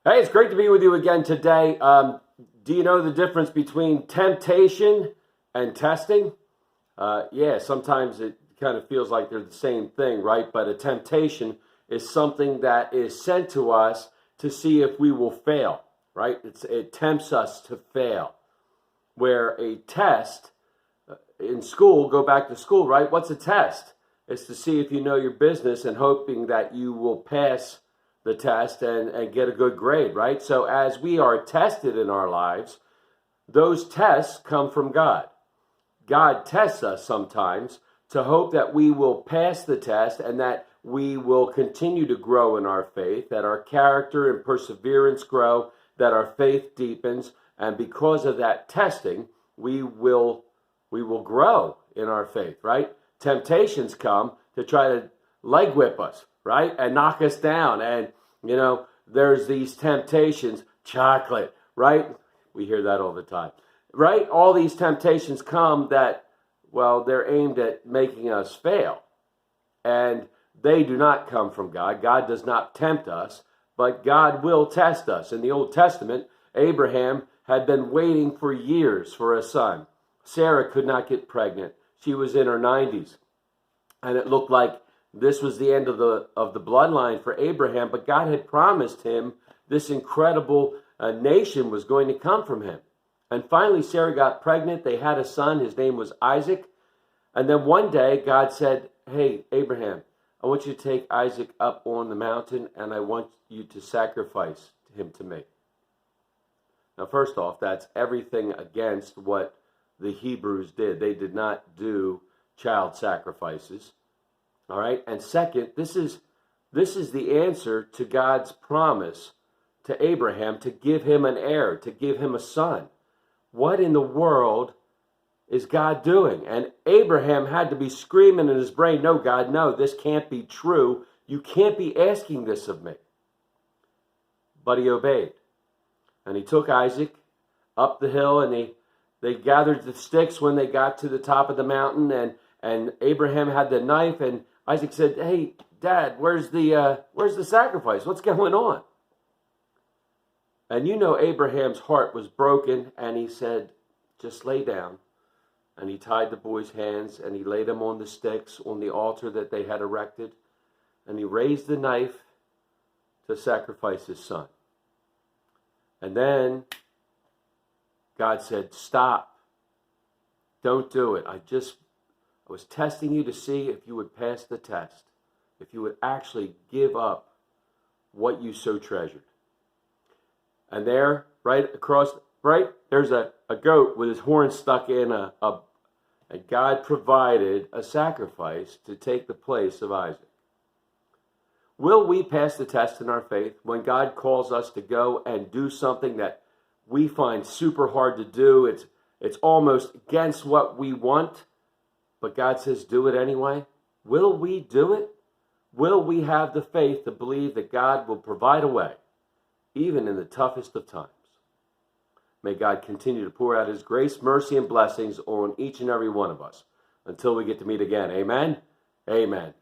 Hey, it's great to be with you again today. Do you know the difference between temptation and testing? Yeah, sometimes it kind of feels like they're the same thing, right? But a temptation is something that is sent to us to see if we will fail, right? It tempts us to fail. Where a test in school, go back to school, right? What's a test? It's to see if you know your business and hoping that you will pass the test and get a good grade, right? So as we are tested in our lives, those tests come from God. God tests us sometimes to hope that we will pass the test and that we will continue to grow in our faith, that our character and perseverance grow, that our faith deepens, and because of that testing, we will grow in our faith, right? Temptations come to try to leg whip us, right? And knock us down. And, there's these temptations, chocolate, right? We hear that all the time, right? All these temptations come that, well, they're aimed at making us fail. And they do not come from God. God does not tempt us, but God will test us. In the Old Testament, Abraham had been waiting for years for a son. Sarah could not get pregnant. She was in her 90s. And it looked like this was the end of the bloodline for Abraham, but God had promised him this incredible nation was going to come from him. And finally, Sarah got pregnant. They had a son. His name was Isaac. And then one day, God said, hey, Abraham, I want you to take Isaac up on the mountain, and I want you to sacrifice him to me. Now, first off, that's everything against what the Hebrews did. They did not do child sacrifices. All right. And second, this is the answer to God's promise to Abraham to give him an heir, to give him a son. What in the world is God doing? And Abraham had to be screaming in his brain, no, God, no, this can't be true. You can't be asking this of me. But he obeyed. And he took Isaac up the hill, and they gathered the sticks when they got to the top of the mountain, and Abraham had the knife, and Isaac said, hey, Dad, where's the sacrifice? What's going on? And Abraham's heart was broken, and he said, just lay down. And he tied the boy's hands, and he laid them on the sticks on the altar that they had erected, and he raised the knife to sacrifice his son. And then God said, stop. Don't do it. I was testing you to see if you would pass the test, if you would actually give up what you so treasured. And there, there's a goat with his horn stuck in and God provided a sacrifice to take the place of Isaac. Will we pass the test in our faith when God calls us to go and do something that we find super hard to do? It's almost against what we want, but God says do it anyway. Will we do it? Will we have the faith to believe that God will provide a way, even in the toughest of times? May God continue to pour out his grace, mercy, and blessings on each and every one of us until we get to meet again. Amen? Amen.